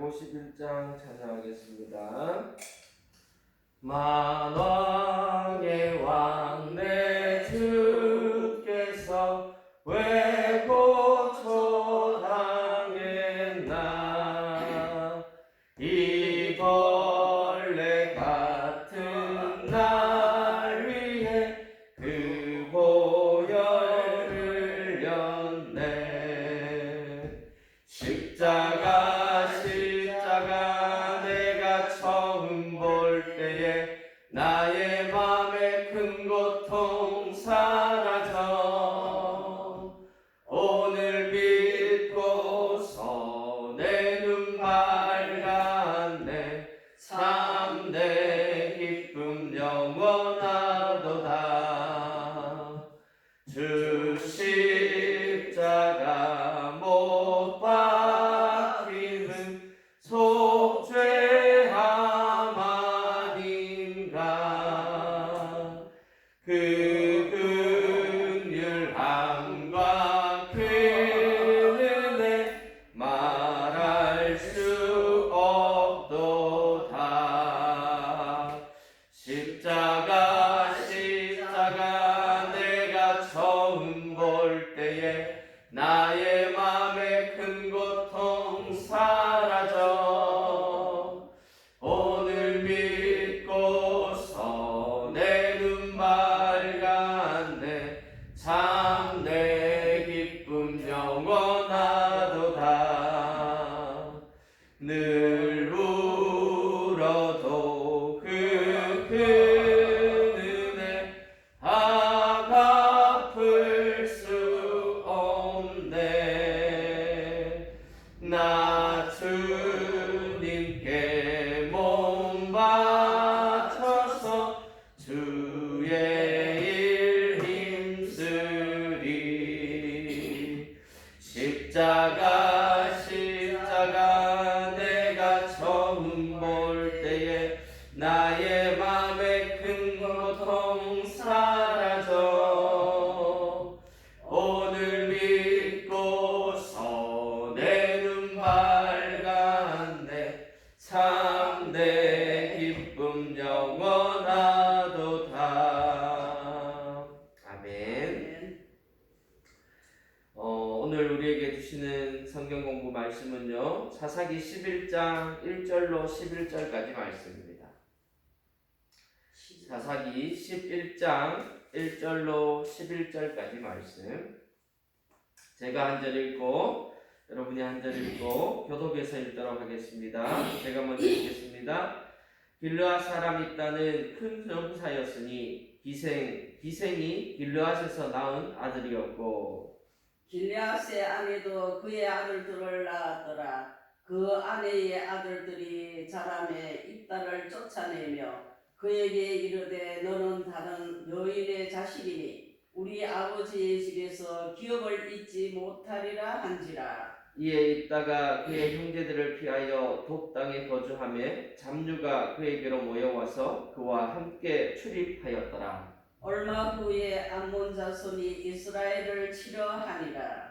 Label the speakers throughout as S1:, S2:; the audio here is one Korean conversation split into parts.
S1: 51장 찬양하겠습니다. 만왕의 왕 내 주께서 왜 고초당했나. 이 벌레 같은 날 위해 그 보혈을 흘렸네. 십자가 내가 처음 볼 때에 나의 맘에 큰 고통 사라져. 오늘 믿고서 내 눈 밝았네. 참 내 기쁨 영원하도다. 주 십자가 못 박힘은 속죄함 아닌가. 그 긍휼함과 그 은혜 말할 수 없도다. 십자가 내가 처음 볼 때에 나의 맘에 큰 고통 사라져. 오늘 믿고서 내 눈 밝았네. 참 내 기쁨 영원하도다. 늘 울어도 그 은혜 갚을 수 없네. 나 주님께 몸 바쳐서 주의 일 힘쓰리. 십자가 내가 처음 볼 때에 나의 맘에 큰 고통 사라져. 오늘 믿고서 내 눈 밝았네. 참 내 기쁨 영원하도다. 아멘. 오늘 우리에게 주시는 성경 공부 말씀은요, 사사기 11장 1절로 11절까지 말씀입니다. 사사기 11장 1절로 11절까지 말씀. 제가 한 절 읽고 여러분이 한 절 읽고 교독해서 읽도록 하겠습니다. 제가 먼저 읽겠습니다. 길르앗 사람이 있다는 큰 병사였으니 기생이 길르앗에서 낳은 아들이었고,
S2: 길르앗의 아내도 그의 아들들을 낳았더라. 그 아내의 아들들이 자라매 입다를 쫓아내며 그에게 이르되 너는 다른 여인의 자식이니 우리 아버지의 집에서 기업을 잊지 못하리라 한지라.
S1: 이에 있다가 그의 형제들을 피하여 돕 땅에 거주하며 잡류가 그에게로 모여와서 그와 함께 출입하였더라.
S2: 얼마 후에 암몬 자손이 이스라엘을 치려하니라.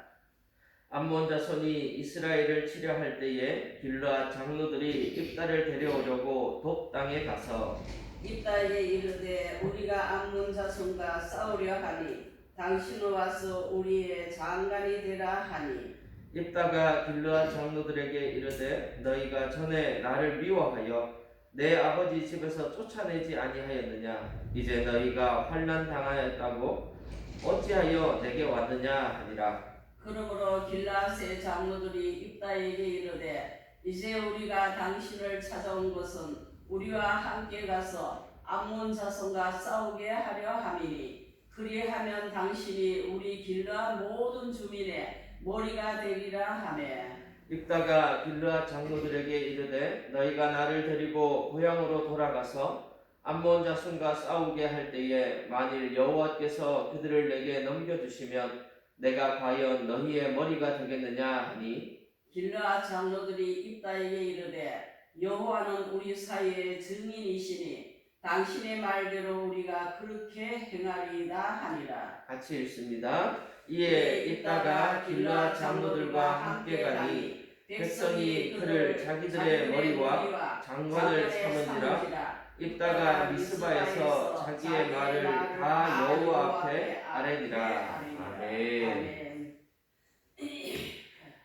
S1: 암몬 자손이 이스라엘을 치려할 때에 길르앗 장로들이 입다를 데려오려고 돕 땅에 가서
S2: 입다에 이르되 우리가 암몬 자손과 싸우려 하니 당신은 와서 우리의 장관이 되라 하니,
S1: 입다가 길르앗 장로들에게 이르되 너희가 전에 나를 미워하여 내 아버지 집에서 쫓아내지 아니하였느냐. 이제 너희가 환난 당하였다고 어찌하여 내게 왔느냐 하니라.
S2: 그러므로 길르앗의 장로들이 입다에게 이르되 이제 우리가 당신을 찾아온 것은 우리와 함께 가서 암몬 자손과 싸우게 하려 함이니 그리하면 당신이 우리 길르앗 모든 주민의 머리가 되리라 하매,
S1: 입다가 길르앗 장로들에게 이르되 너희가 나를 데리고 고향으로 돌아가서 암몬 자손과 싸우게 할 때에 만일 여호와께서 그들을 내게 넘겨주시면 내가 과연 너희의 머리가 되겠느냐 하니,
S2: 길르앗 장로들이 입다에게 이르되 여호와는 우리 사이의 증인이시니 당신의 말대로 우리가 그렇게 행하리이다 하니라.
S1: 같이 읽습니다. 이에 입다가 길르앗 장로들과 함께 가니 백성이 그를 자기들의 머리와 장관을 삼은지라 입다가 미스바에서 자기의 말을 다 여호와 앞에 아뢰니라. 아멘.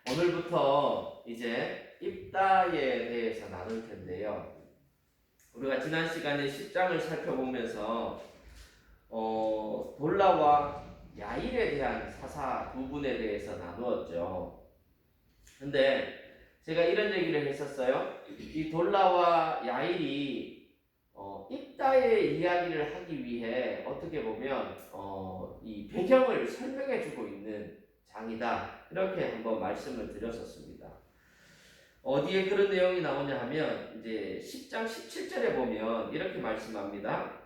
S1: 오늘부터 이제 입다에 대해서 나눌 텐데요. 우리가 지난 시간에 10장을 살펴보면서 돌라와 야일에 대한 사사 두 분에 대해서 나누었죠. 근데 제가 이런 얘기를 했었어요. 이 돌라와 야일이 입다의 이야기를 하기 위해 어떻게 보면 이 배경을 설명해주고 있는 장이다. 이렇게 한번 말씀을 드렸었습니다. 어디에 그런 내용이 나오냐 하면 이제 10장 17절에 보면 이렇게 말씀합니다.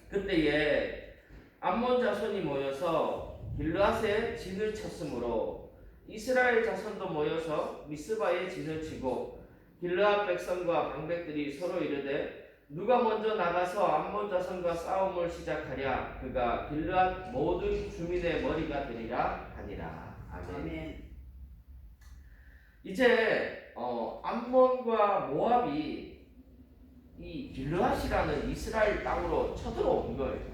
S1: 그때에 암몬 자손이 모여서 길르앗에 진을 쳤으므로 이스라엘 자손도 모여서 미스바에 진을 치고 길르앗 백성과 방백들이 서로 이르되 누가 먼저 나가서 암몬 자손과 싸움을 시작하랴 그가 길르앗 모든 주민의 머리가 되리라 하니라. 아멘. 이제 암몬과 모압이 이 길르앗이라는 이스라엘 땅으로 쳐들어온 거예요.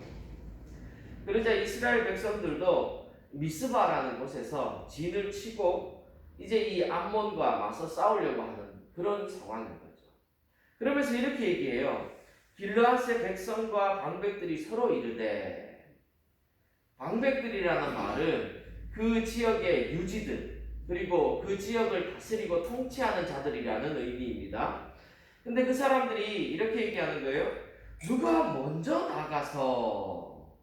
S1: 그러자 이스라엘 백성들도 미스바라는 곳에서 진을 치고 이제 이 암몬과 맞서 싸우려고 하는 그런 상황인 거죠. 그러면서 이렇게 얘기해요. 길르앗의 백성과 방백들이 서로 이르되, 방백들이라는 말은 그 지역의 유지들 그리고 그 지역을 다스리고 통치하는 자들이라는 의미입니다. 근데 그 사람들이 이렇게 얘기하는 거예요. 누가 먼저 나가서,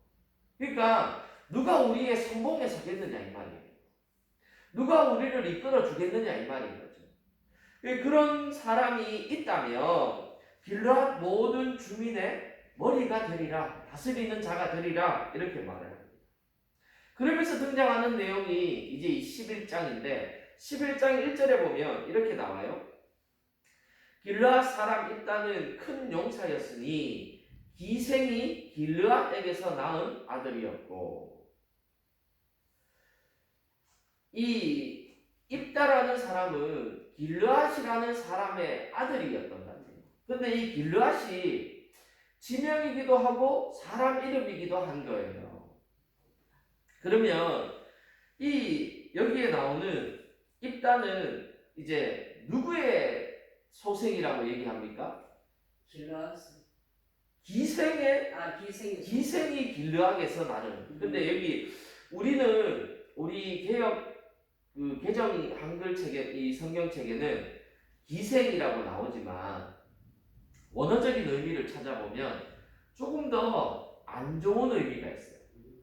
S1: 그러니까 누가 우리의 성공에 서겠느냐 이 말이에요. 누가 우리를 이끌어 주겠느냐 이 말인 거죠. 그런 사람이 있다면 길르앗 모든 주민의 머리가 되리라, 다스리는 자가 되리라 이렇게 말을 합니다. 그러면서 등장하는 내용이 이제 11장인데 11장 1절에 보면 이렇게 나와요. 길르앗 사람 입다는 큰 용사였으니 기생이 길르앗에게서 낳은 아들이었고, 이 입다라는 사람은 길르앗이라는 사람의 아들이었던 것 같아요. 근데 이 길르앗이 지명이기도 하고 사람 이름이기도 한 거예요. 그러면 이 여기에 나오는 입다는 이제 누구의 소생이라고 얘기합니까?
S2: 길르앗.
S1: 기생이 길르앗에서 나는. 근데 여기 우리 개혁 그 개정 한글책에 이 성경책에는 기생이라고 나오지만 원어적인 의미를 찾아보면 조금 더 안 좋은 의미가 있어요.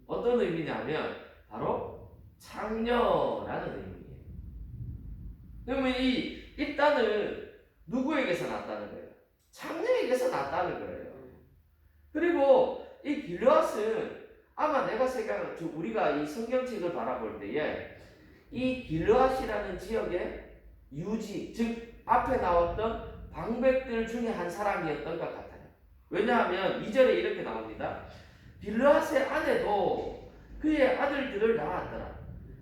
S1: 어떤 의미냐면 바로 창녀라는 의미예요. 그러면 이 입다는 누구에게서 났다는 거예요? 창녀에게서 났다는 거예요. 그리고 이 길르앗은 아마 내가 생각하는 우리가 이 성경책을 바라볼 때에 이 길르앗이라는 지역의 유지, 즉 앞에 나왔던 방백들 중에 한 사람이었던 것 같아요. 왜냐하면 2절에 이렇게 나옵니다. 길르앗의 아내도 그의 아들들을 낳았더라.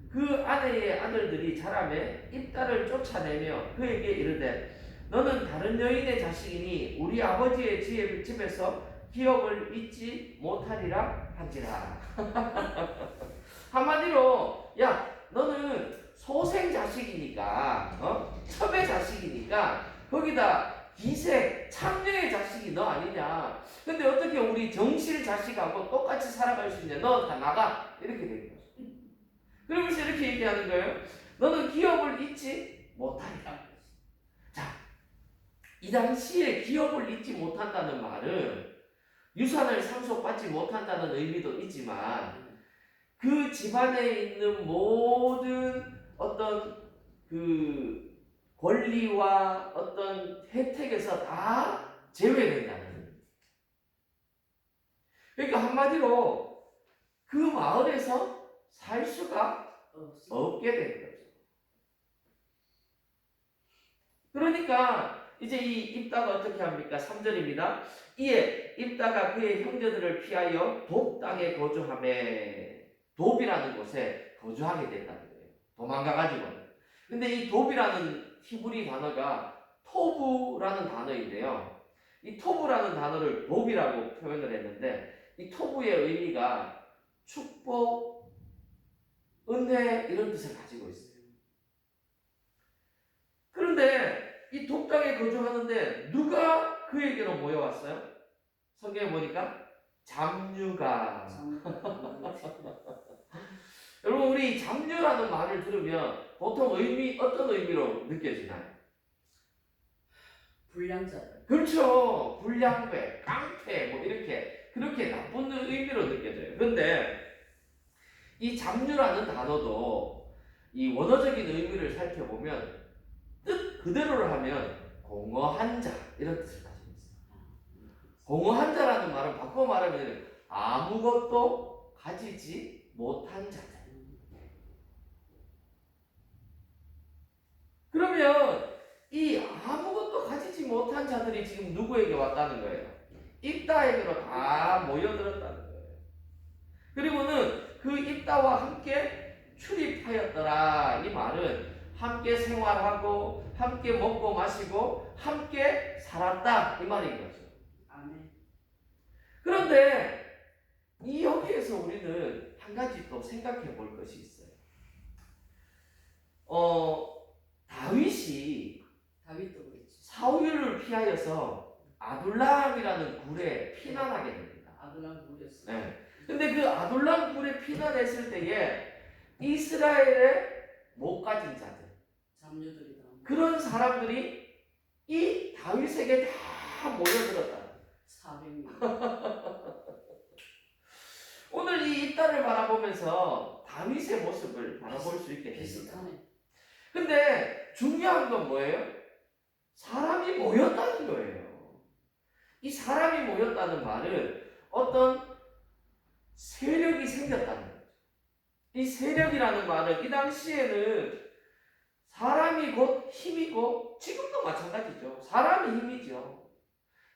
S1: 그 아내의 아들들이 자라매 입다를 쫓아내며 그에게 이르되 너는 다른 여인의 자식이니 우리 아버지의 집에서 기업을 잊지 못하리라 한지라. 한마디로 야 너는 소생 자식이니까 첩의 자식이니까 거기다 기생 창녀의 자식이 너 아니냐. 근데 어떻게 우리 정실 자식하고 똑같이 살아갈 수 있냐. 너 다 나가. 이렇게 되는 거죠. 그러면서 이렇게 얘기하는 거예요. 너는 기업을 잊지 못하리라. 자, 이 당시에 기업을 잊지 못한다는 말은 유산을 상속받지 못한다는 의미도 있지만 그 집안에 있는 모든 어떤 그 권리와 어떤 혜택에서 다 제외된다는 의미. 그러니까 한마디로 그 마을에서 살 수가 없게 된 거죠. 그러니까 이제 이 입다가 어떻게 합니까? 3절입니다. 이에 입다가 그의 형제들을 피하여 돕 땅에 거주하매 돕이라는 곳에 거주하게 됐다는 거예요. 도망가가지고. 근데 이 돕이라는 히브리 단어가 토부라는 단어인데요. 이 토부라는 단어를 돕이라고 표현을 했는데 이 토부의 의미가 축복, 은혜 이런 뜻을 가지고 있어요. 그런데 이 돕당에 거주하는데 누가 그에게로 모여왔어요? 성경에 보니까 잡류가. 여러분 우리 잡류라는 말을 들으면 보통 어떤 의미로 느껴지나요?
S2: 불량자들.
S1: 그렇죠. 불량배, 깡패 뭐 이렇게 그렇게 나쁜 의미로 느껴져요. 그런데 이 잡류라는 단어도 이 원어적인 의미를 살펴보면 뜻 그대로를 하면 공허한 자 이런 뜻을 가지고 있어요. 공허한 자라는 말은 바꿔 말하면 아무것도 가지지 못한 자들. 그러면 이 아무것도 가지지 못한 자들이 지금 누구에게 왔다는 거예요? 입다에게로 다 모여들었다는 거예요. 그리고는 그 입다와 함께 출입하였더라. 이 말은 함께 생활하고 함께 먹고 마시고 함께 살았다 이 말인 거죠.
S2: 아멘.
S1: 그런데 이 여기에서 우리는 한 가지 또 생각해 볼 것이 있어요.
S2: 다윗도 그랬죠.
S1: 사울을 피하여서 아둘람이라는 굴에 피난하게 됩니다.
S2: 아둘람 굴이었어.
S1: 네. 근데 그 아둘람 굴에 피난했을 때에 이스라엘의 못 가진 자들,
S2: 잡류들이다.
S1: 그런 사람들이 이 다윗에게 다 모여들었다.
S2: 400명.
S1: 오늘 이 입다를 바라보면서 다윗의 모습을 바라볼 수 있게 됩니다.
S2: 비슷하네.
S1: 근데 중요한 건 뭐예요? 사람이 모였다는 거예요. 이 사람이 모였다는 말은 어떤 세력이 생겼다는 거죠. 이 세력이라는 말은 이 당시에는 사람이 곧 힘이고 지금도 마찬가지죠. 사람이 힘이죠.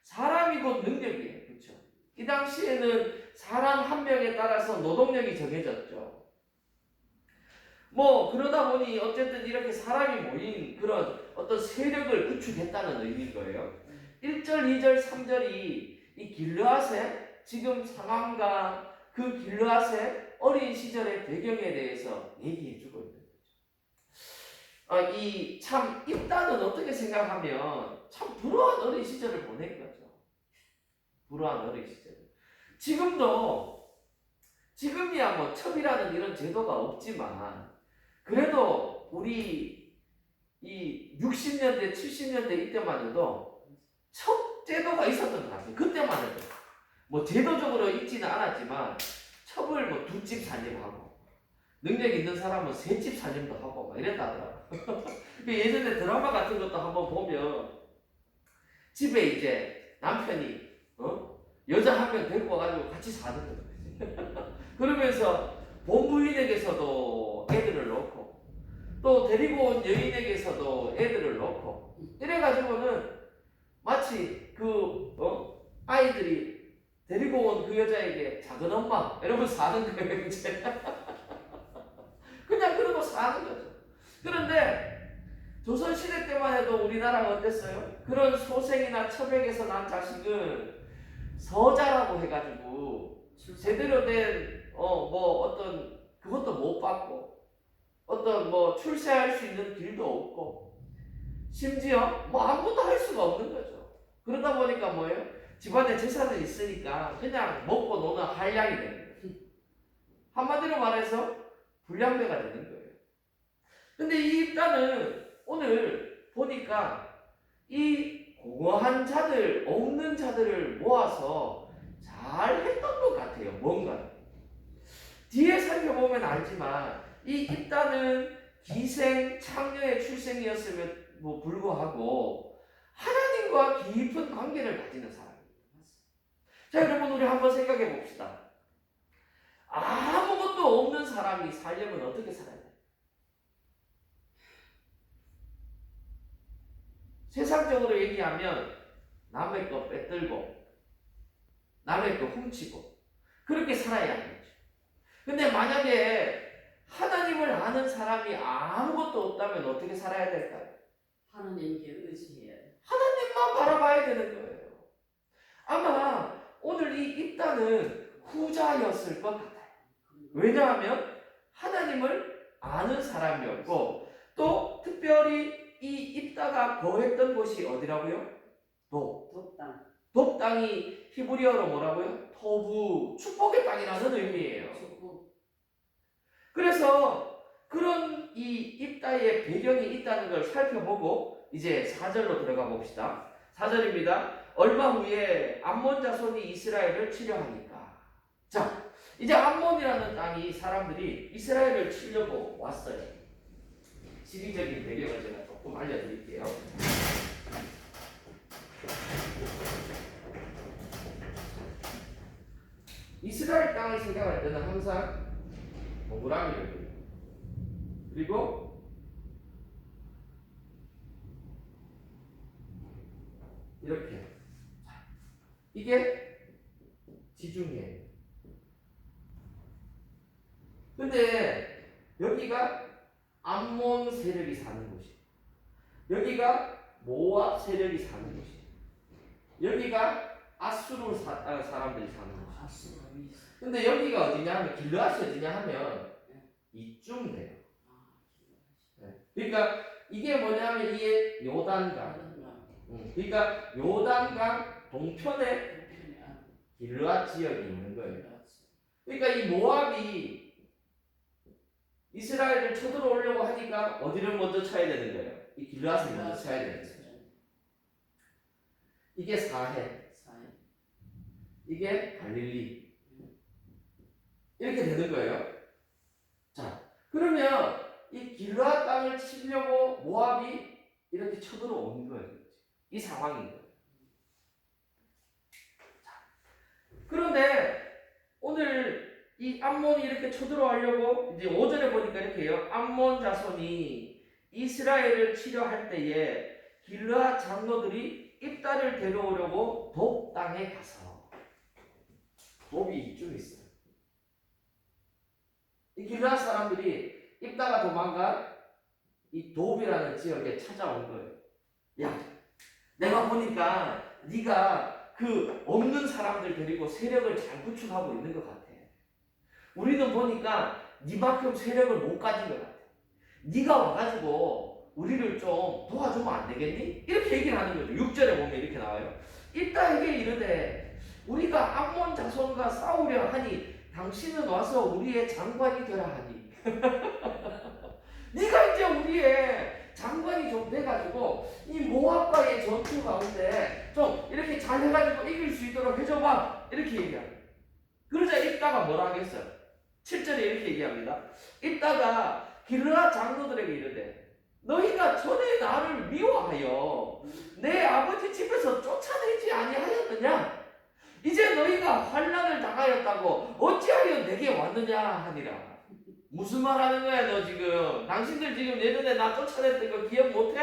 S1: 사람이 곧 능력이에요. 그렇죠? 이 당시에는 사람 한 명에 따라서 노동력이 정해졌죠. 뭐 그러다 보니 어쨌든 이렇게 사람이 모인 그런 어떤 세력을 구축했다는 의미인 거예요. 1절, 2절, 3절이 이 길르앗의 지금 상황과 그 길르앗의 어린 시절의 배경에 대해서 얘기해 주고 있는 거죠. 이 참 입다는 어떻게 생각하면 참 불우한 어린 시절을 보낸 거죠. 불우한 어린 시절. 지금이야 뭐 첩이라는 이런 제도가 없지만 그래도 우리 이 60년대, 70년대 이때만 해도 첩 제도가 있었던 것 같아요. 그때만 해도 뭐 제도적으로 있지는 않았지만 첩을 뭐 2집 살림하고 능력 있는 사람은 3집 살림도 하고 막 이랬다더라고요. 예전에 드라마 같은 것도 한번 보면 집에 이제 남편이 여자 한 명 데리고 와가지고 같이 사는 거죠. 그러면서 본부인에게서도 애들을 놓고 또 데리고 온 여인에게서도 애들을 놓고 이래가지고는 마치 아이들이 데리고 온 그 여자에게 작은 엄마 이러면서 사는 거예요. 이제 그냥 그러고 사는 거죠. 그런데 조선시대 때만 해도 우리나라가 어땠어요? 그런 소생이나 첩에게서 난 자식은 서자라고 해가지고 제대로 된 뭐 어떤 그것도 못 받고 어떤 뭐 출세할 수 있는 길도 없고 심지어 뭐 아무것도 할 수가 없는 거죠. 그러다 보니까 뭐예요? 집안에 재산은 있으니까 그냥 먹고 노는 한량이 되는 거예요. 한마디로 말해서 불량배가 되는 거예요. 근데 이 입다는 오늘 보니까 이 공허한 자들, 없는 자들을 모아서 잘 했던 것 같아요. 뭔가 뒤에 살펴보면 알지만 이 입다는 기생 창녀의 출생이었음에도 불구하고 하나님과 깊은 관계를 가지는 사람입니다. 자, 여러분 우리 한번 생각해 봅시다. 아무것도 없는 사람이 살려면 어떻게 살아야 돼요? 세상적으로 얘기하면 남의 거 빼들고 남의 거 훔치고 그렇게 살아야 하겠죠. 근데 만약에 하나님을 아는 사람이 아무것도 없다면 어떻게 살아야 될까요?
S2: 하나님께 의지해야 돼.
S1: 하나님만 바라봐야 되는 거예요. 아마 오늘 이 입다는 후자였을 것 같아요. 왜냐하면 하나님을 아는 사람이었고 또 특별히 이 입다가 거했던 곳이 어디라고요?
S2: 돕당.
S1: 돕 땅이 히브리어로 뭐라고요? 토부, 축복의 땅이라는 의미예요.
S2: 축복.
S1: 그래서 그런 이 입다의 배경이 있다는 걸 살펴보고 이제 4절로 들어가 봅시다. 4절입니다. 얼마 후에 암몬 자손이 이스라엘을 치려하니까. 자, 이제 암몬이라는 땅이 사람들이 이스라엘을 치려고 왔어요. 지리적인 배경을 제가 조금 알려드릴게요. 이스라엘 땅을 생각할 때는 항상 동그라미를 그려요. 그리고 이렇게. 이게 지중해. 근데 여기가 암몬 세력이 사는 곳이에요. 여기가 모압 세력이 사는 곳이에요. 여기가 아수르 사람들이 사는 곳이에요. 근데 여기가 어디냐 하면 길르앗이 어디냐 하면 이쯤 돼요. 네. 그러니까 이게 뭐냐면 이게 요단강. 그러니까 요단강 동편에 길르앗 지역이 있는 거예요. 그러니까 이 모압이 이스라엘을 쳐들어오려고 하니까 어디를 먼저 쳐야 되는 거예요? 이 길르앗을 먼저 쳐야 되는 거예요. 이게 사해. 이게 갈릴리. 이렇게 되는 거예요. 자, 그러면 이 길르앗 땅을 치려고 모압이 이렇게 쳐들어오는 거예요. 이 상황인 거예요. 자, 그런데 오늘 이 암몬이 이렇게 쳐들어가려고 이제 5절에 보니까 이렇게 해요. 암몬 자손이 이스라엘을 치려 할 때에 길르앗 장로들이 입다를 데려오려고 돕 땅에 가서 돕이 이쯤 있어요. 이 길르앗 사람들이 입다가 도망간 이 돕이라는 지역에 찾아온 거예요. 야, 내가 보니까 네가 그 없는 사람들 데리고 세력을 잘 구축하고 있는 것 같아. 우리는 보니까 네만큼 세력을 못 가진 것 같아. 네가 와가지고 우리를 좀 도와주면 안 되겠니? 이렇게 얘기를 하는 거죠. 6절에 보면 이렇게 나와요. 입다에게 이르되 우리가 암몬 자손과 싸우려 하니 당신은 와서 우리의 장관이 되라 하니. 네가 이제 우리의 장관이 좀 돼가지고 이 모압과의 전투 가운데 좀 이렇게 잘 해가지고 이길 수 있도록 해줘봐. 이렇게 얘기합니다. 그러자 입다가 뭐라 하겠어요? 7절에 이렇게 얘기합니다. 입다가 길르앗 장로들에게 이르되 너희가 전에 나를 미워하여 내 아버지 집에서 쫓아내지 아니하였느냐? 이제 너희가 환난을 당하였다고 어찌하여 내게 왔느냐 하니라. 무슨 말 하는 거야 너 지금? 당신들 지금 예전에 나 쫓아냈던 거 기억 못해?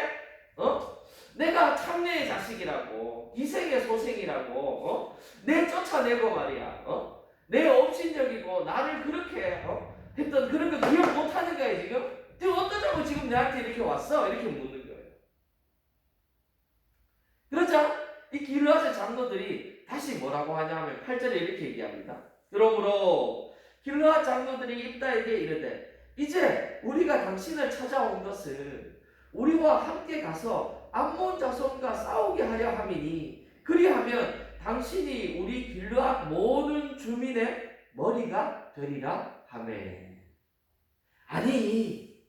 S1: 내가 참내의 자식이라고, 이생의 소생이라고, 내 쫓아내고 말이야, 내 업신적이고 나를 그렇게 했던 그런 거 기억 못하는 거야 지금? 지금 어떠자고 지금 내한테 이렇게 왔어? 이렇게 묻는 거예요. 그러자 이 길르앗의 장로들이 다시 뭐라고 하냐 하면 8절에 이렇게 얘기합니다. 그러므로 길르앗 장로들이 입다에게 이르되 이제 우리가 당신을 찾아온 것은 우리와 함께 가서 암몬 자손과 싸우게 하려 함이니 그리하면 당신이 우리 길르앗 모든 주민의 머리가 되리라 하매. 아니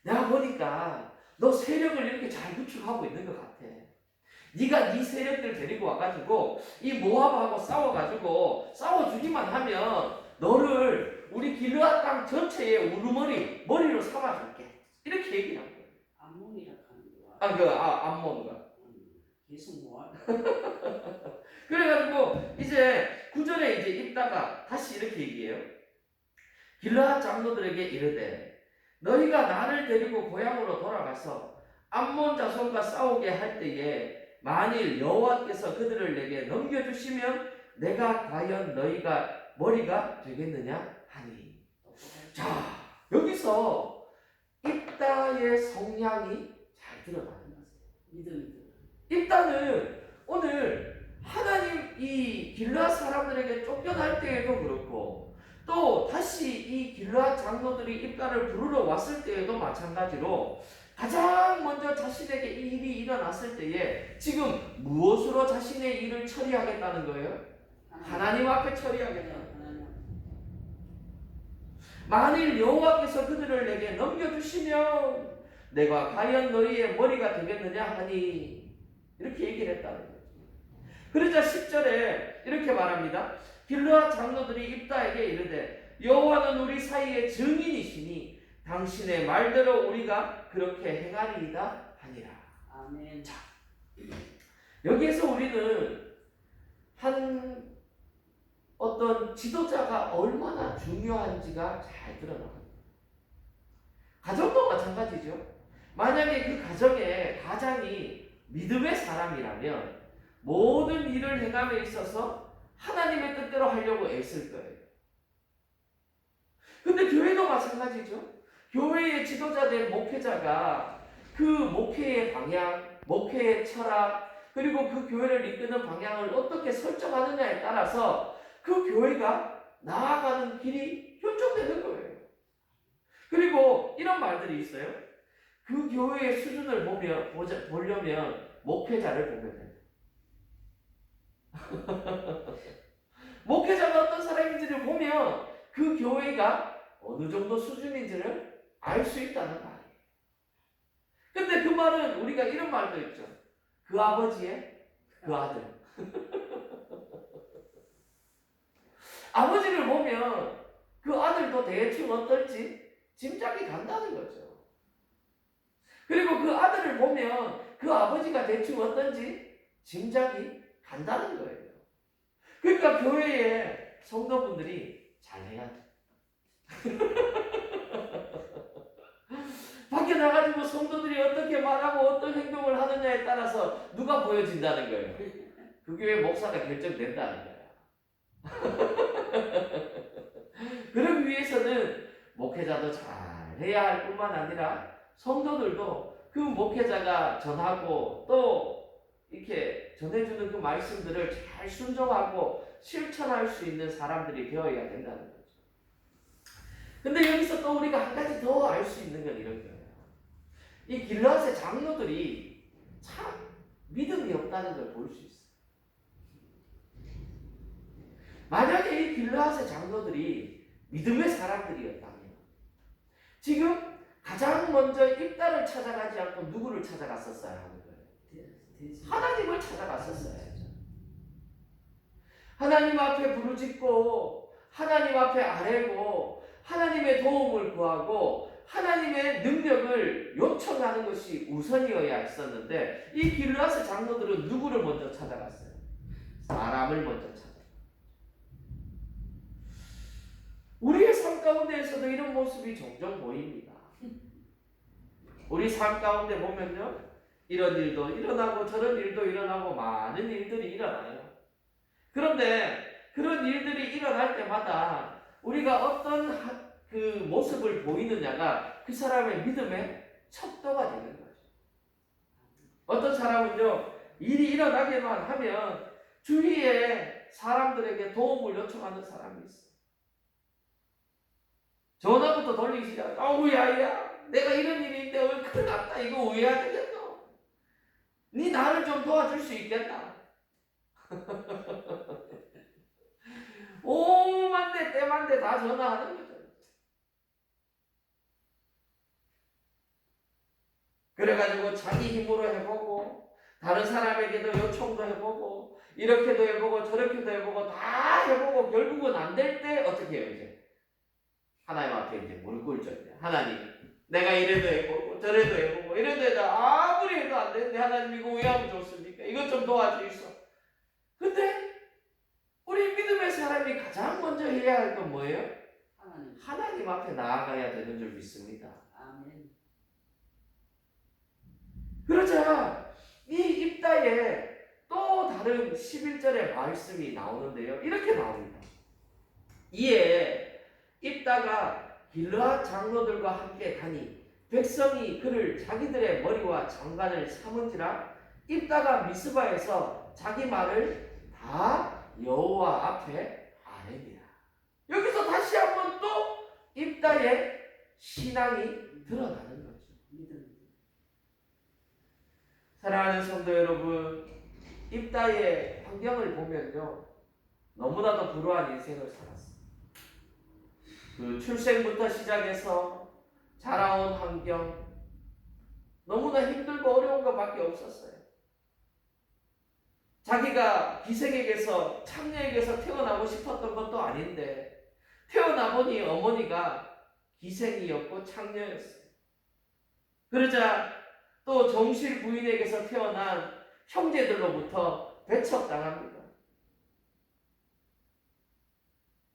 S1: 내가 보니까 너 세력을 이렇게 잘 구축하고 있는 것 같아. 네가 네 세력들 데리고 와가지고 이 모압하고 싸워가지고 싸워주기만 하면 너를 우리 길르앗 땅 전체의 머리로 삼아줄게. 이렇게 얘기를 한 거예요.
S2: 암몬이라 하는 거야.
S1: 암몬과.
S2: 계속 모압.
S1: 그래가지고 이제 9절에 이제 입다가 다시 이렇게 얘기해요. 길르앗 장로들에게 이르되 너희가 나를 데리고 고향으로 돌아가서 암몬 자손과 싸우게 할 때에 만일 여호와께서 그들을 내게 넘겨주시면 내가 과연 너희가 머리가 되겠느냐 하니. 자, 여기서 입다의 성향이 잘 드러나는 거죠.
S2: 믿음.
S1: 입다는 오늘 하나님 이 길르앗 사람들에게 쫓겨날 때에도 그렇고 또 다시 이 길르앗 장로들이 입다를 부르러 왔을 때에도 마찬가지로 가장 먼저 자신에게 이 일이 일어났을 때에 지금 무엇으로 자신의 일을 처리하겠다는 거예요? 하나님 앞에 처리하겠다. 만일 여호와께서 그들을 내게 넘겨주시면 내가 과연 너희의 머리가 되겠느냐 하니 이렇게 얘기를 했다는 거예요. 그러자 10절에 이렇게 말합니다. 길르앗 장로들이 입다에게 이르되 여호와는 우리 사이의 증인이시니 당신의 말대로 우리가 그렇게 행하리이다 하니라.
S2: 아멘.
S1: 자, 여기에서 우리는 한 어떤 지도자가 얼마나 중요한지가 잘 드러납니다. 가정도 마찬가지죠. 만약에 그 가정의 가장이 믿음의 사람이라면 모든 일을 행함에 있어서 하나님의 뜻대로 하려고 애쓸 거예요. 근데 교회도 마찬가지죠. 교회의 지도자된 목회자가 그 목회의 방향, 목회의 철학, 그리고 그 교회를 이끄는 방향을 어떻게 설정하느냐에 따라서 그 교회가 나아가는 길이 결정되는 거예요. 그리고 이런 말들이 있어요. 그 교회의 수준을 보려면 목회자를 보면 돼요. 목회자가 어떤 사람인지를 보면 그 교회가 어느 정도 수준인지를 알 수 있다는 말이에요. 근데 그 말은 우리가 이런 말도 있죠. 그 아버지의 그 아들. 아버지를 보면 그 아들도 대충 어떨지 짐작이 간다는 거죠. 그리고 그 아들을 보면 그 아버지가 대충 어떤지 짐작이 간다는 거예요. 그러니까 교회의 성도분들이 잘해야 돼. 밖에 나가지고 성도들이 어떻게 말하고 어떤 행동을 하느냐에 따라서 누가 보여진다는 거예요. 그 교회 목사가 결정된다는 거예요. 그러기 위해서는 목회자도 잘해야 할 뿐만 아니라 성도들도 그 목회자가 전하고 또 이렇게 전해주는 그 말씀들을 잘 순종하고 실천할 수 있는 사람들이 되어야 된다는 거죠. 근데 여기서 또 우리가 한 가지 더 알 수 있는 건 이런 거예요. 이 길르앗의 장로들이 참 믿음이 없다는 걸 볼 수 있어요. 만약에 이 길르앗의 장로들이 믿음의 사람들이었다면 지금 가장 먼저 입다를 찾아가지 않고 누구를 찾아갔었어야 하는 거예요? 하나님을 찾아갔었어야죠. 하나님 앞에 부르짖고 하나님 앞에 아뢰고 하나님의 도움을 구하고 하나님의 능력을 요청하는 것이 우선이어야 했었는데 이 길르앗의 장로들은 누구를 먼저 찾아갔어요? 사람을 먼저 찾아갔어요. 우리의 삶 가운데에서도 이런 모습이 종종 보입니다. 우리 삶 가운데 보면요, 이런 일도 일어나고 저런 일도 일어나고 많은 일들이 일어나요. 그런데 그런 일들이 일어날 때마다 우리가 어떤 그 모습을 보이느냐가 그 사람의 믿음의 척도가 되는 거죠. 어떤 사람은요, 일이 일어나기만 하면 주위에 사람들에게 도움을 요청하는 사람이 있어요. 전화부터 돌리기 시작. 야야, 내가 이런 일이 있는데 오늘 큰일 났다. 이거 왜 해야 되겠노? 네 나를 좀 도와줄 수 있겠나? 오만대 때만대 다 전화하는 거죠. 그래가지고 자기 힘으로 해보고 다른 사람에게도 요청도 해보고 이렇게도 해보고 저렇게도 해보고 다 해보고 결국은 안 될 때 어떻게 해요 이제? 하나님 앞에 이제 무릎 꿇죠. 하나님, 내가 이래도 해보고 저래도 해보고 이래도 해도 아무리 해도 안 되는데 하나님 이거 왜 하면 좋습니까? 이것 좀 도와주이소. 근데 우리 믿음의 사람이 가장 먼저 해야 할 건 뭐예요? 하나님 앞에 나아가야 되는 줄 믿습니다.
S2: 아멘.
S1: 그러자 이 입다에 또 다른 11절의 말씀이 나오는데요. 이렇게 나옵니다. 이에 입다가 길르앗 장로들과 함께 가니 백성이 그를 자기들의 머리와 장관을 삼은지라 입다가 미스바에서 자기 말을 다 여호와 앞에 아뢰니라. 여기서 다시 한번 또 입다의 신앙이 드러나는 거죠. 사랑하는 성도 여러분, 입다의 환경을 보면요, 너무나도 불우한 인생을 살았어요. 그 출생부터 시작해서 자라온 환경, 너무나 힘들고 어려운 것밖에 없었어요. 자기가 기생에게서, 창녀에게서 태어나고 싶었던 것도 아닌데 태어나 보니 어머니가 기생이었고 창녀였어요. 그러자 또 정실 부인에게서 태어난 형제들로부터 배척당합니다.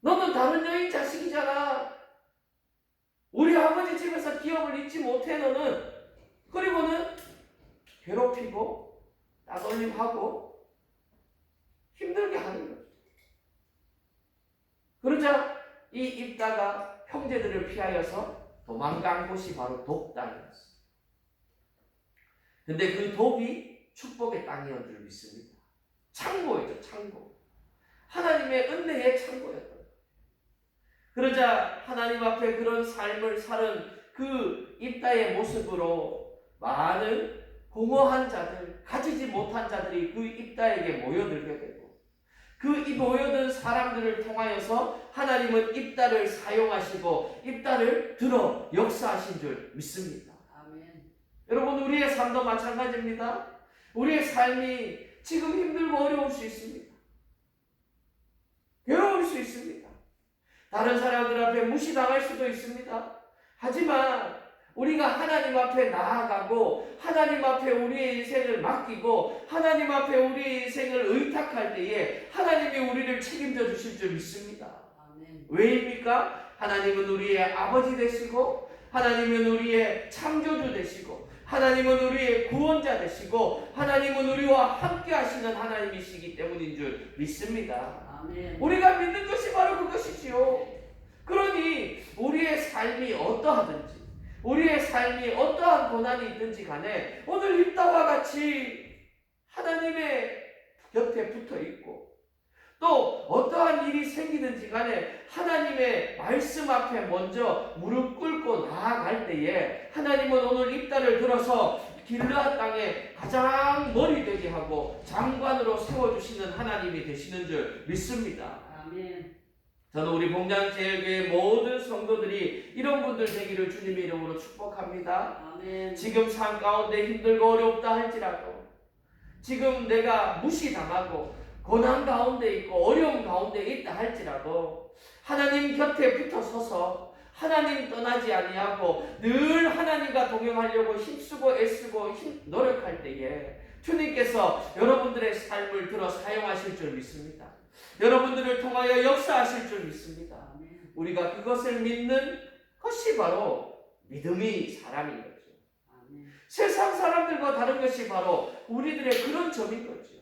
S1: 너는 다른 여인 자식이잖아. 우리 아버지 집에서 기업을 잊지 못해 너는. 그리고는 괴롭히고 따돌림하고 힘들게 하는 거죠. 그러자 이 입다가 형제들을 피하여서 도망간 곳이 바로 독땅이었어요. 근데 그 독이 축복의 땅이었던 줄 믿습니다. 창고였죠, 창고. 하나님의 은혜의 창고였던 거예요. 그러자 하나님 앞에 그런 삶을 사는 그 입다의 모습으로 많은 공허한 자들, 가지지 못한 자들이 그 입다에게 모여들게 되고, 그 모여든 사람들을 통하여서 하나님은 입다를 사용하시고 입다를 들어 역사하신 줄 믿습니다.
S2: 아멘.
S1: 여러분, 우리의 삶도 마찬가지입니다. 우리의 삶이 지금 힘들고 어려울 수 있습니다. 괴로울 수 있습니다. 다른 사람들 앞에 무시당할 수도 있습니다. 하지만 우리가 하나님 앞에 나아가고 하나님 앞에 우리의 인생을 맡기고 하나님 앞에 우리의 인생을 의탁할 때에 하나님이 우리를 책임져 주실 줄 믿습니다.
S2: 아멘.
S1: 왜입니까? 하나님은 우리의 아버지 되시고 하나님은 우리의 창조주 되시고 하나님은 우리의 구원자 되시고 하나님은 우리와 함께 하시는 하나님이시기 때문인 줄 믿습니다.
S2: 아멘.
S1: 우리가 믿는 것이 바로 그것이지요. 그러니 우리의 삶이 어떠하든지 우리의 삶이 어떠한 고난이 있든지 간에 오늘 입다와 같이 하나님의 곁에 붙어 있고 또 어떠한 일이 생기든지 간에 하나님의 말씀 앞에 먼저 무릎 꿇고 나아갈 때에 하나님은 오늘 입다를 들어서 길르앗 땅에 가장 머리 되게 하고 장관으로 세워주시는 하나님이 되시는 줄 믿습니다.
S2: 아멘.
S1: 저는 우리 봉장제일교회 모든 성도들이 이런 분들 되기를 주님의 이름으로 축복합니다.
S2: 아멘.
S1: 지금 삶 가운데 힘들고 어렵다 할지라도 지금 내가 무시당하고 고난 가운데 있고 어려움 가운데 있다 할지라도 하나님 곁에 붙어 서서 하나님 떠나지 아니하고 늘 하나님과 동행하려고 힘쓰고 애쓰고 노력할 때에 주님께서 여러분들의 삶을 들어 사용하실 줄 믿습니다. 여러분들을 통하여 역사하실 줄 믿습니다.
S2: 아멘.
S1: 우리가 그것을 믿는 것이 바로 믿음이 사람인 거죠.
S2: 아멘.
S1: 세상 사람들과 다른 것이 바로 우리들의 그런 점인 거죠.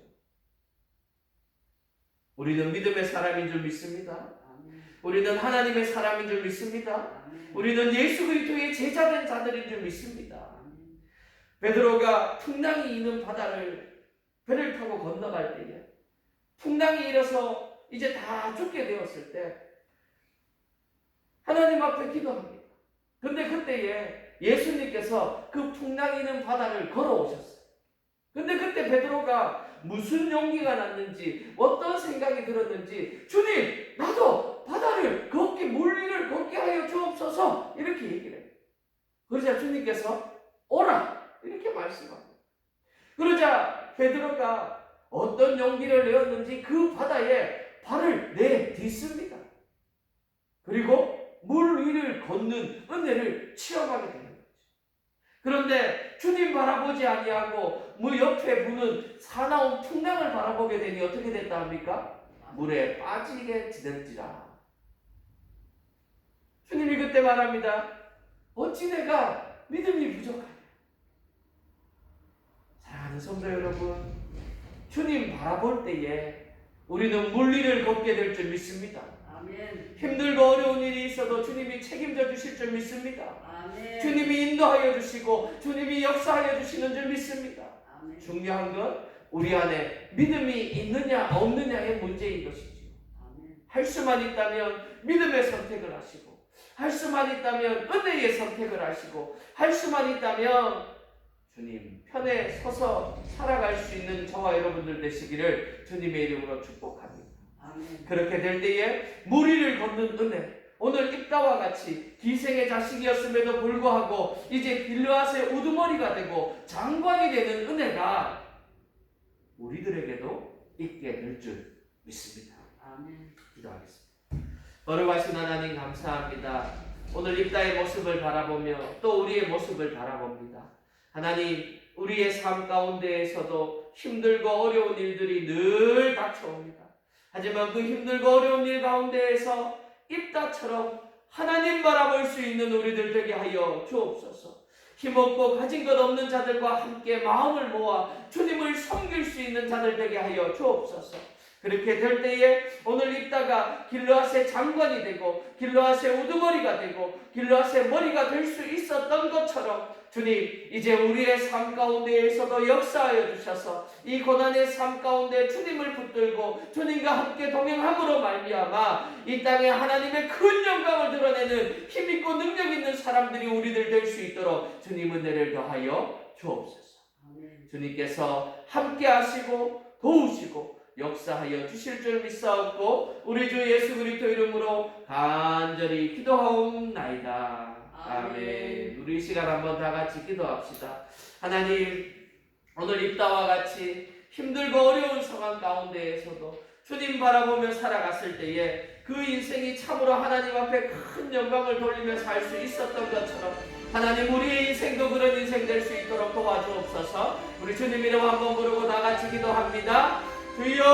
S1: 우리는 믿음의 사람인 줄 믿습니다.
S2: 아멘.
S1: 우리는 하나님의 사람인 줄 믿습니다.
S2: 아멘.
S1: 우리는 예수 그리스도의 제자된 자들인 줄 믿습니다.
S2: 아멘.
S1: 베드로가 풍랑이 있는 바다를 배를 타고 건너갈 때에 풍랑이 일어서 이제 다 죽게 되었을 때 하나님 앞에 기도합니다. 근데 그때에 예수님께서 그 풍랑이 있는 바다를 걸어오셨어요. 근데 그때 베드로가 무슨 용기가 났는지 어떤 생각이 들었는지 주님 나도 바다를 걷게 물 위를 걷게 하여 주옵소서 이렇게 얘기를 해요. 그러자 주님께서 오라 이렇게 말씀합니다. 그러자 베드로가 어떤 용기를 내었는지 그 바다에 발을 내딛습니다. 그리고 물 위를 걷는 은혜를 체험하게 되는 거죠. 그런데 주님 바라보지 아니하고 물 옆에 부는 사나운 풍랑을 바라보게 되니 어떻게 됐다 합니까? 물에 빠지게 되는지라. 주님이 그때 말합니다. 어찌 내가 믿음이 부족하냐. 사랑하는 성도 여러분, 주님 바라볼 때에 우리는 물 위를 걷게 될 줄 믿습니다.
S2: 아멘.
S1: 힘들고 어려운 일이 있어도 주님이 책임져 주실 줄 믿습니다.
S2: 아멘.
S1: 주님이 인도하여 주시고 주님이 역사하여 주시는 줄 믿습니다.
S2: 아멘.
S1: 중요한 건 우리 안에 믿음이 있느냐 없느냐의 문제인 것이지요.
S2: 아멘.
S1: 할 수만 있다면 믿음의 선택을 하시고, 할 수만 있다면 은혜의 선택을 하시고, 할 수만 있다면 주님 편에 서서 살아갈 수 있는 저와 여러분들 되시기를 주님의 이름으로 축복합니다.
S2: 아멘.
S1: 그렇게 될 때에 무리를 걷는 은혜, 오늘 입다와 같이 기생의 자식이었음에도 불구하고 이제 길르앗의 우두머리가 되고 장관이 되는 은혜가 우리들에게도 있게 될 줄 믿습니다.
S2: 아멘.
S1: 기도하겠습니다. 거룩하신 하나님 감사합니다. 오늘 입다의 모습을 바라보며 또 우리의 모습을 바라봅니다. 하나님, 우리의 삶 가운데에서도 힘들고 어려운 일들이 늘 닥쳐옵니다. 하지만 그 힘들고 어려운 일 가운데에서 입다처럼 하나님 바라볼 수 있는 우리들 되게 하여 주옵소서. 힘없고 가진 것 없는 자들과 함께 마음을 모아 주님을 섬길 수 있는 자들 되게 하여 주옵소서. 그렇게 될 때에 오늘 입다가 길르앗의 장관이 되고 길르앗의 우두머리가 되고 길르앗의 머리가 될 수 있었던 것처럼 주님, 이제 우리의 삶 가운데에서도 역사하여 주셔서 이 고난의 삶 가운데 주님을 붙들고 주님과 함께 동행함으로 말미암아 이 땅에 하나님의 큰 영광을 드러내는 힘있고 능력 있는 사람들이 우리들 될 수 있도록 주님 은혜를 더하여 주옵소서.
S2: 아멘.
S1: 주님께서 함께 하시고 도우시고 역사하여 주실 줄 믿사옵고 우리 주 예수 그리스도 이름으로 간절히 기도하옵나이다. 아멘. 우리 이 시간 한번 다 같이 기도합시다. 하나님, 오늘 입다와 같이 힘들고 어려운 상황 가운데에서도 주님 바라보며 살아갔을 때에 그 인생이 참으로 하나님 앞에 큰 영광을 돌리며 살 수 있었던 것처럼 하나님, 우리의 인생도 그런 인생 될 수 있도록 도와주옵소서. 우리 주님 이름 한번 부르고 다 같이 기도합니다. 주여,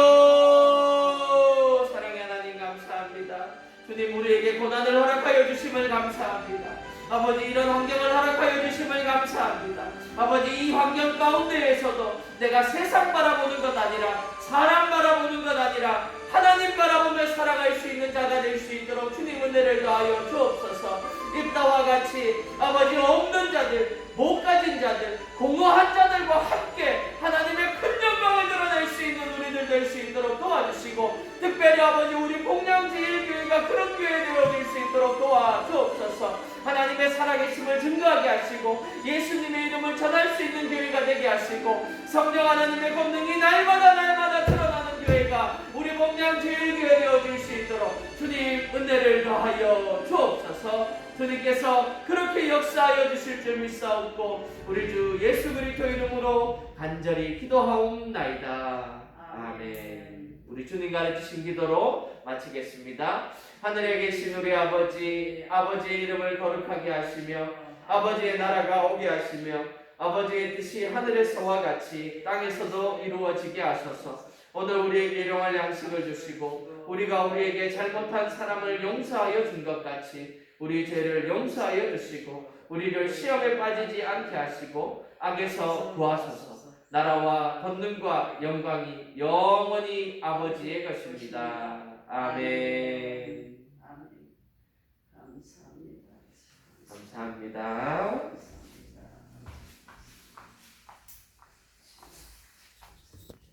S1: 사랑의 하나님 감사합니다. 주님, 우리에게 고난을 허락하여 주심을 감사합니다. 아버지, 이런 환경을 허락하여 주심을 감사합니다. 아버지, 이 환경 가운데에서도 내가 세상 바라보는 것 아니라 사람 바라보는 것 아니라 하나님 바라보며 살아갈 수 있는 자가 될 수 있도록 주님 은혜를 더하여 주옵소서. 입다와 같이 아버지, 없는 자들, 못 가진 자들, 공허한 자들과 함께 하나님의 큰 영광을 드러낼 수 있는 우리들 될 수 있도록 도와주시고, 특별히 아버지, 우리 복량제일교회가 그런 교회 되어질 수 있도록 도와주옵소서. 하나님의 살아계심을 증거하게 하시고 예수님의 이름을 전할 수 있는 교회가 되게 하시고 성령 하나님의 권능이 날마다 드러나는 교회가 우리 복량제일교회 되어질 수 있도록 주님 은혜를 더하여 주옵소서. 주님께서 그렇게 역사하여 주실 줄 믿사옵고 우리 주 예수 그리스도 이름으로 간절히 기도하옵나이다. 아멘. 우리 주님 가르치신 기도로 마치겠습니다. 하늘에 계신 우리 아버지, 아버지의 이름을 거룩하게 하시며 아버지의 나라가 오게 하시며 아버지의 뜻이 하늘에서와 같이 땅에서도 이루어지게 하소서. 오늘 우리에게 일용할 양식을 주시고 우리가 우리에게 잘못한 사람을 용서하여 준 것 같이 우리 죄를 용서하여 주시고 우리를 시험에 빠지지 않게 하시고 악에서 구하소서. 나라와 권능과 영광이 영원히 아버지의 것입니다. 아멘.
S2: 아멘. 감사합니다.
S1: 감사합니다.